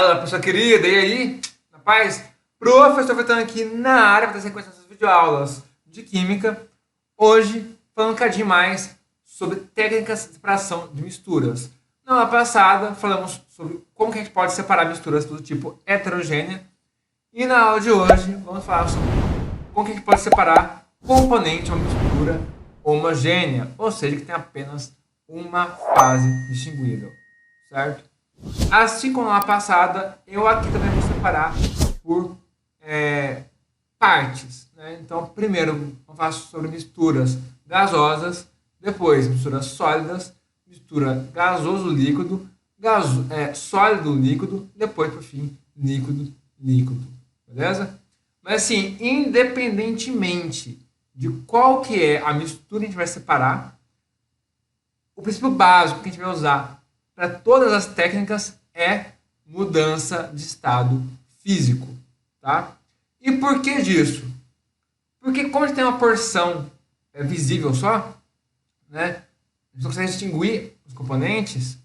Fala, pessoa querida, e aí? Na paz? Professor Vetano aqui na área para dar sequência dessas videoaulas de Química. Hoje, falando um bocadinho mais sobre técnicas de separação de misturas. Na aula passada, falamos sobre como que a gente pode separar misturas do tipo heterogênea. E na aula de hoje, vamos falar sobre como que a gente pode separar componente de uma mistura homogênea, ou seja, que tem apenas uma fase distinguível, certo? Assim como na passada, eu aqui também vou separar por partes, né? Então, primeiro eu faço sobre misturas gasosas, depois misturas sólidas, mistura gasoso-líquido, sólido-líquido, depois, por fim, líquido-líquido, beleza? Mas assim, independentemente de qual que é a mistura que a gente vai separar, o princípio básico que a gente vai usar para todas as técnicas é mudança de estado físico, tá? E por que disso? Porque como a gente tem uma porção visível só, né, a gente não consegue distinguir os componentes,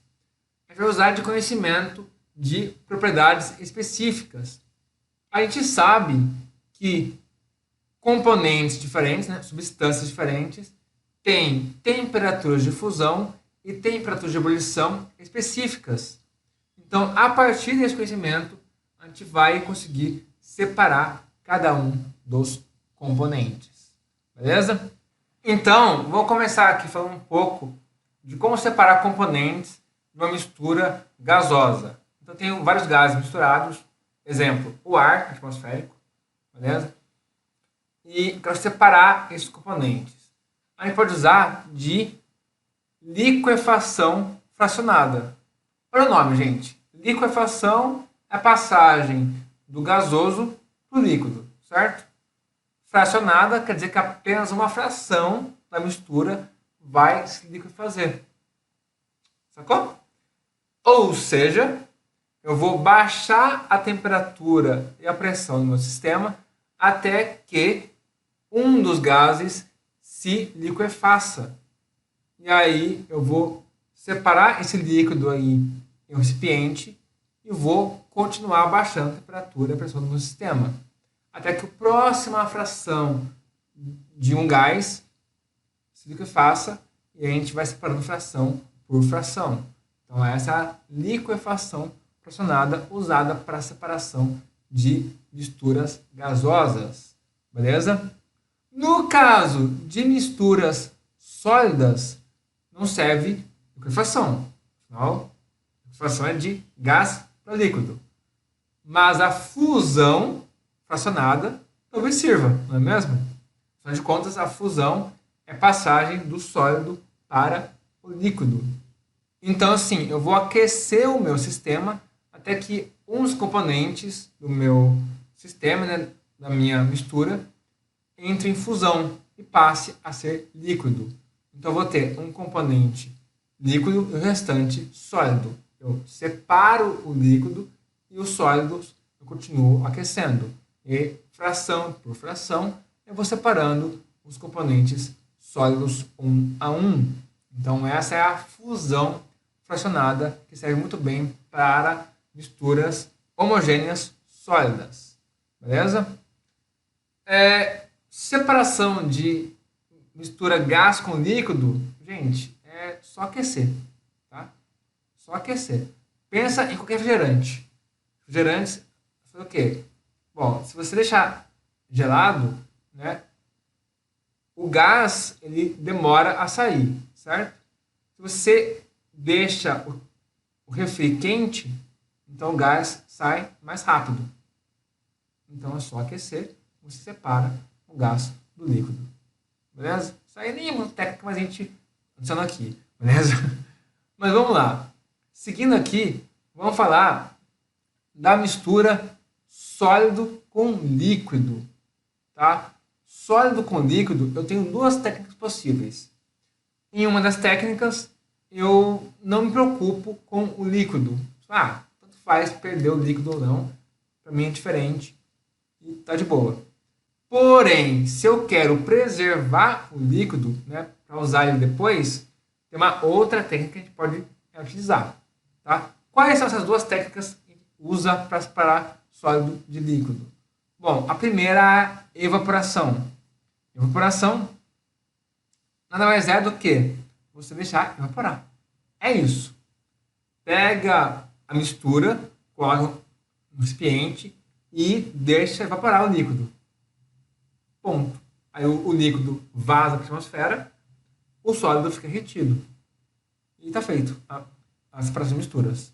a gente vai usar de conhecimento de propriedades específicas. A gente sabe que componentes diferentes, né, substâncias diferentes, têm temperaturas de fusão e temperaturas de ebulição específicas. Então, a partir desse conhecimento, a gente vai conseguir separar cada um dos componentes. Beleza? Então, vou começar aqui falando um pouco de como separar componentes de uma mistura gasosa. Então, eu tenho vários gases misturados. Exemplo, o ar atmosférico. Beleza? E quero separar esses componentes. A gente pode usar de liquefação fracionada. Olha o nome, gente. Liquefação é a passagem do gasoso para o líquido, certo? Fracionada quer dizer que apenas uma fração da mistura vai se liquefazer. Sacou? Ou seja, eu vou baixar a temperatura e a pressão do meu sistema até que um dos gases se liquefaça. E aí eu vou separar esse líquido aí em um recipiente e vou continuar baixando a temperatura e a pressão do meu sistema. Até que a próxima fração de um gás se liquefaça e a gente vai separando fração por fração. Então essa é a liquefação fracionada usada para a separação de misturas gasosas. Beleza? No caso de misturas sólidas, não serve liquefação. Afinal, a liquefação é de gás para líquido. Mas a fusão fracionada talvez sirva, não é mesmo? Afinal de contas, a fusão é passagem do sólido para o líquido. Então, assim, eu vou aquecer o meu sistema até que uns componentes do meu sistema, né, da minha mistura, entre em fusão e passe a ser líquido. Então, eu vou ter um componente líquido e o restante sólido. Eu separo o líquido e os sólidos eu continuo aquecendo. E fração por fração, eu vou separando os componentes sólidos um a um. Então, essa é a fusão fracionada, que serve muito bem para misturas homogêneas sólidas. Beleza? Separação de mistura gás com líquido, gente, é só aquecer, tá? Só aquecer. Pensa em qualquer refrigerante. Refrigerantes, foi o quê? Bom, se você deixar gelado, né, o gás ele demora a sair, certo? Se você deixa o refri quente, então o gás sai mais rápido. Então é só aquecer, você separa o gás do líquido. Beleza? Isso aí nem é uma técnica, mas a gente adiciona aqui. Beleza? Mas vamos lá. Seguindo aqui, vamos falar da mistura sólido com líquido. Tá? Sólido com líquido, eu tenho duas técnicas possíveis. Em uma das técnicas, eu não me preocupo com o líquido. Tanto faz perder o líquido ou não. Para mim é diferente e tá de boa. Porém, se eu quero preservar o líquido, né, para usar ele depois, tem uma outra técnica que a gente pode utilizar. Tá? Quais são essas duas técnicas que usa para separar sólido de líquido? Bom, a primeira é a evaporação. Evaporação nada mais é do que você deixar evaporar. É isso. Pega a mistura, coloca no recipiente e deixa evaporar o líquido. Ponto. Aí o líquido vaza para a atmosfera, o sólido fica retido. E está feito a separação de misturas.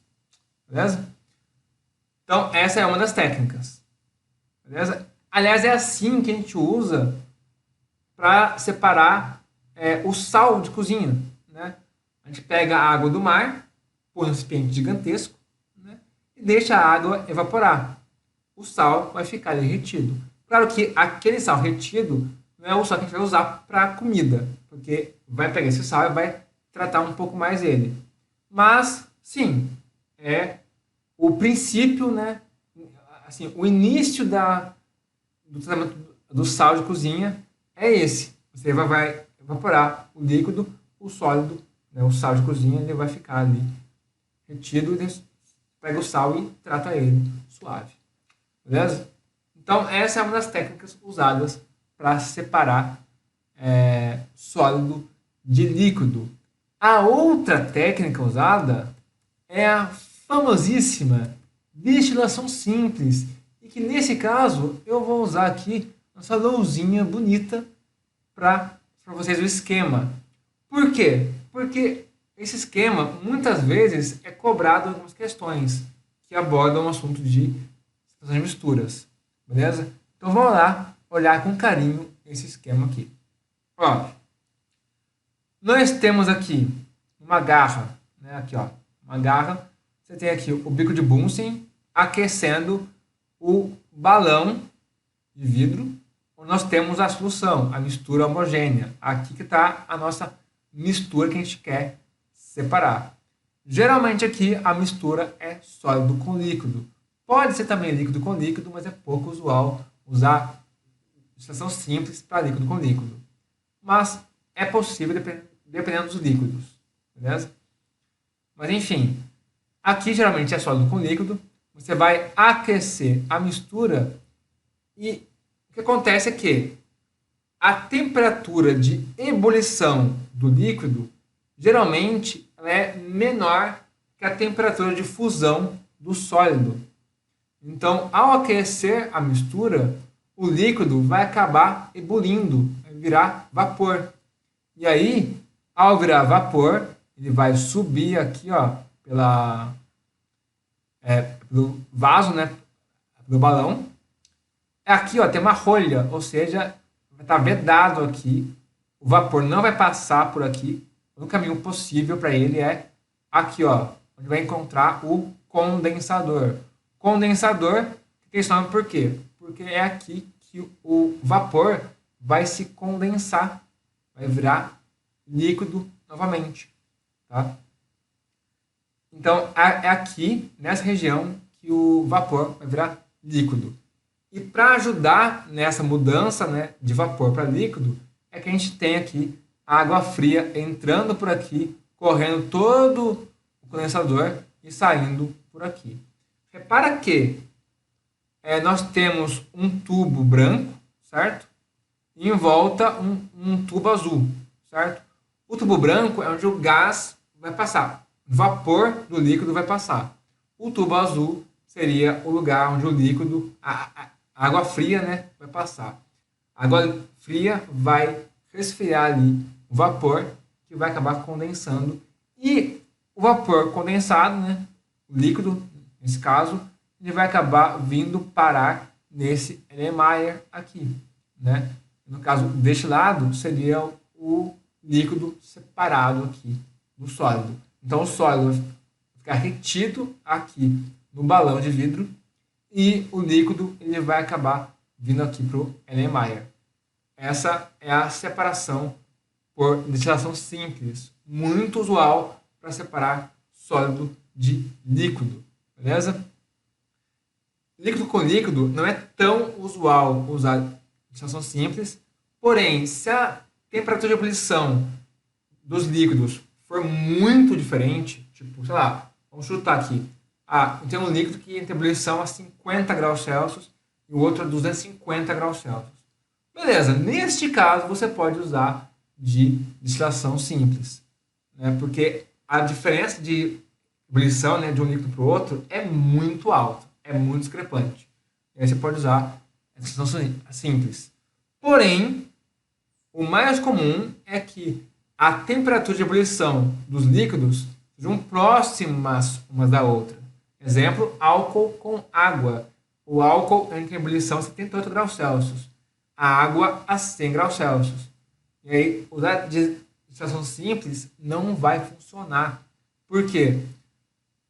Beleza? Então, essa é uma das técnicas. Beleza? Aliás, é assim que a gente usa para separar o sal de cozinha. Né? A gente pega a água do mar, põe um recipiente gigantesco, né? E deixa a água evaporar. O sal vai ficar ali retido. Claro que aquele sal retido não é o sal que a gente vai usar para comida, porque vai pegar esse sal e vai tratar um pouco mais ele. Mas, sim, é o princípio, né? Assim, o início do tratamento do sal de cozinha é esse. Você vai evaporar o líquido, o sólido, né, o sal de cozinha, ele vai ficar ali retido, pega o sal e trata ele suave. Beleza? Então, essa é uma das técnicas usadas para separar sólido de líquido. A outra técnica usada é a famosíssima destilação simples, e que nesse caso eu vou usar aqui essa lousinha bonita para vocês o esquema. Por quê? Porque esse esquema muitas vezes é cobrado em algumas questões que abordam o assunto de separação de misturas. Beleza? Então vamos lá olhar com carinho esse esquema aqui. Ó, nós temos aqui uma garra, né? Aqui, ó, uma garra. Você tem aqui o bico de Bunsen aquecendo o balão de vidro, onde nós temos a solução, a mistura homogênea. Aqui que está a nossa mistura que a gente quer separar. Geralmente aqui a mistura é sólido com líquido. Pode ser também líquido com líquido, mas é pouco usual usar destilação simples para líquido com líquido. Mas é possível dependendo dos líquidos. Beleza? Mas enfim, aqui geralmente é sólido com líquido. Você vai aquecer a mistura e o que acontece é que a temperatura de ebulição do líquido geralmente ela é menor que a temperatura de fusão do sólido. Então, ao aquecer a mistura, o líquido vai acabar ebulindo, vai virar vapor. E aí, ao virar vapor, ele vai subir aqui, ó, pelo vaso, né, pelo balão. Aqui, ó, tem uma rolha, ou seja, vai estar vedado aqui. O vapor não vai passar por aqui. O caminho possível para ele é aqui, ó, onde vai encontrar o condensador. Condensador, tem esse nome por quê? Porque é aqui que o vapor vai se condensar, vai virar líquido novamente, tá? Então, é aqui, nessa região, que o vapor vai virar líquido. E para ajudar nessa mudança, né, de vapor para líquido, é que a gente tem aqui a água fria entrando por aqui, correndo todo o condensador e saindo por aqui. Repara que nós temos um tubo branco, certo? E em volta um tubo azul, certo? O tubo branco é onde o gás vai passar, o vapor do líquido vai passar. O tubo azul seria o lugar onde o líquido, a água fria, né, vai passar. A água fria vai resfriar ali o vapor, que vai acabar condensando. E o vapor condensado, né, o líquido, nesse caso, ele vai acabar vindo parar nesse Erlenmeyer aqui, né? No caso, deste lado, seria o líquido separado aqui do sólido. Então, o sólido vai ficar retido aqui no balão de vidro e o líquido ele vai acabar vindo aqui para o Erlenmeyer. Essa é a separação por destilação simples, muito usual para separar sólido de líquido, beleza? Líquido com líquido não é tão usual usar destilação simples, porém, se a temperatura de ebulição dos líquidos for muito diferente, tipo, sei lá, vamos chutar aqui, tem um líquido que entra em ebulição a 50 graus Celsius e o outro a 250 graus Celsius. Beleza, neste caso você pode usar de destilação simples, né? Porque a diferença de ebulição, né, de um líquido para o outro é muito alta, é muito discrepante. E aí você pode usar a destilação simples. Porém, o mais comum é que a temperatura de ebulição dos líquidos sejam próximas umas da outra. Exemplo, álcool com água. O álcool entra em ebulição a 78 graus Celsius. A água a 100 graus Celsius. E aí, usar destilação simples não vai funcionar. Por quê?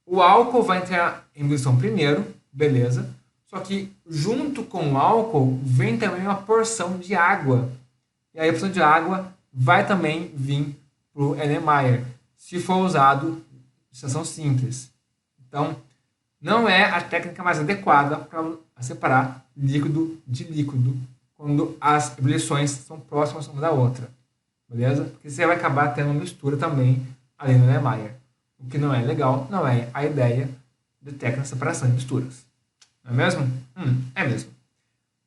O álcool vai entrar em ebulição primeiro, beleza. Só que junto com o álcool vem também uma porção de água. E aí a porção de água vai também vir para o Erlenmeyer, se for usado destilação simples. Então, não é a técnica mais adequada para separar líquido de líquido quando as ebulições são próximas uma da outra. Beleza? Porque você vai acabar tendo uma mistura também ali no Erlenmeyer. O que não é legal, não é a ideia de técnica de separação de misturas. Não é mesmo? É mesmo.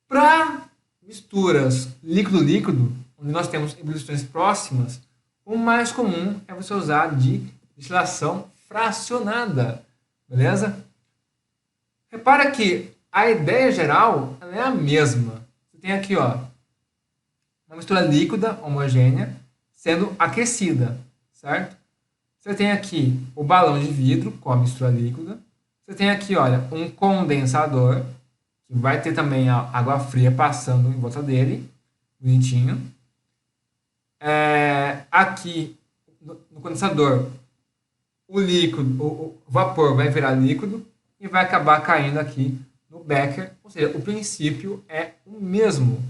Para misturas líquido-líquido, onde nós temos ebulições próximas, o mais comum é você usar de destilação fracionada. Beleza? Repara que a ideia geral ela é a mesma. Você tem aqui uma mistura líquida, homogênea, sendo aquecida, certo? Você tem aqui o balão de vidro com a mistura líquida. Você tem aqui, olha, um condensador, que vai ter também a água fria passando em volta dele, bonitinho. Aqui, no condensador, o líquido, o vapor vai virar líquido e vai acabar caindo aqui no becker, ou seja, o princípio é o mesmo.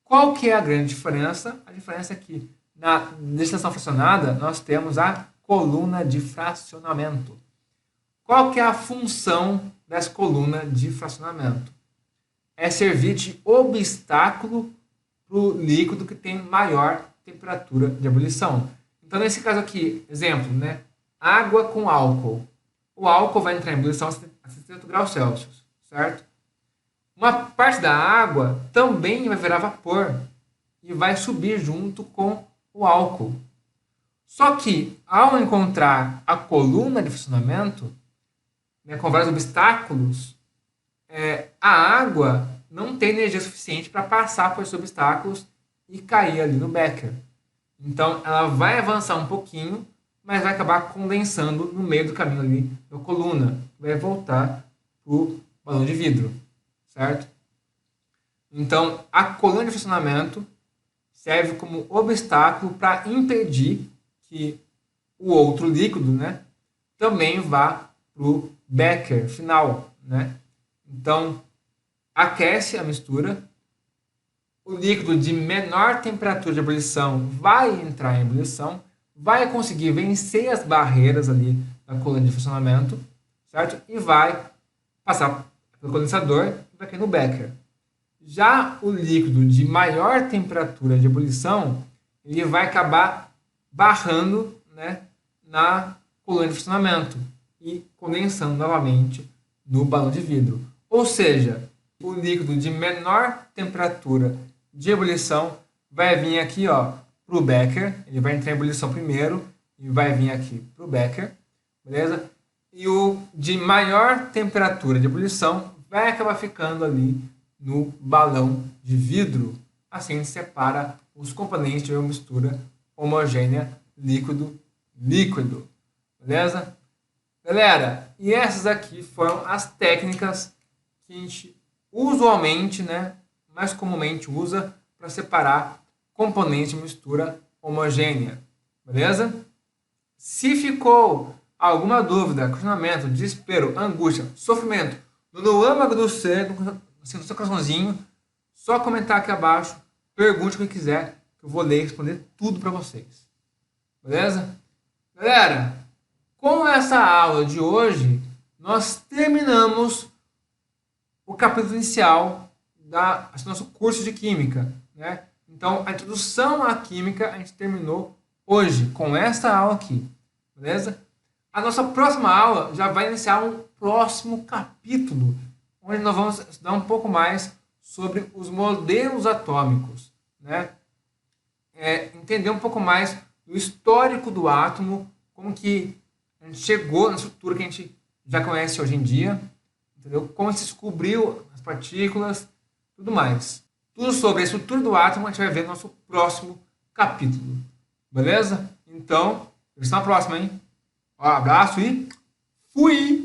Qual que é a grande diferença? A diferença é que na destilação fracionada nós temos a coluna de fracionamento. Qual que é a função dessa coluna de fracionamento? É servir de obstáculo para o líquido que tem maior temperatura de ebulição. Então, nesse caso aqui, exemplo, né? Água com álcool. O álcool vai entrar em ebulição a 78 graus Celsius, certo? Uma parte da água também vai virar vapor e vai subir junto com o álcool. Só que, ao encontrar a coluna de fracionamento, né, com vários obstáculos, a água não tem energia suficiente para passar por esses obstáculos e cair ali no becker. Então, ela vai avançar um pouquinho, mas vai acabar condensando no meio do caminho ali da coluna. Vai voltar para o balão de vidro, certo? Então, a coluna de fracionamento serve como obstáculo para impedir que o outro líquido, né, também vá para o becker final, né? Então, aquece a mistura, o líquido de menor temperatura de ebulição vai entrar em ebulição, vai conseguir vencer as barreiras ali da coluna de funcionamento, certo? E vai passar pelo condensador e vai cair no becker. Já o líquido de maior temperatura de ebulição, ele vai acabar barrando, né, na coluna de funcionamento e condensando novamente no balão de vidro. Ou seja, o líquido de menor temperatura de ebulição vai vir aqui para o becker, ele vai entrar em ebulição primeiro e vai vir aqui para o becker, beleza? E o de maior temperatura de ebulição vai acabar ficando ali no balão de vidro. Assim a gente separa os componentes de uma mistura homogênea líquido-líquido, beleza? Galera, e essas aqui foram as técnicas que a gente usualmente, né, mais comumente usa para separar componentes de mistura homogênea, beleza? Se ficou alguma dúvida, questionamento, desespero, angústia, sofrimento, no âmago do ser, no seu coraçãozinho, só comentar aqui abaixo, pergunte o que quiser, que eu vou ler e responder tudo para vocês, beleza? Galera, com essa aula de hoje, nós terminamos o capítulo inicial do nosso curso de Química, né? Então, a introdução à Química a gente terminou hoje, com essa aula aqui, beleza? A nossa próxima aula já vai iniciar um próximo capítulo, onde nós vamos estudar um pouco mais sobre os modelos atômicos, né? Entender um pouco mais do histórico do átomo, como que a gente chegou na estrutura que a gente já conhece hoje em dia, entendeu? Como se descobriu as partículas, tudo mais. Tudo sobre a estrutura do átomo a gente vai ver no nosso próximo capítulo. Beleza? Então, até a próxima, hein? Um abraço e fui!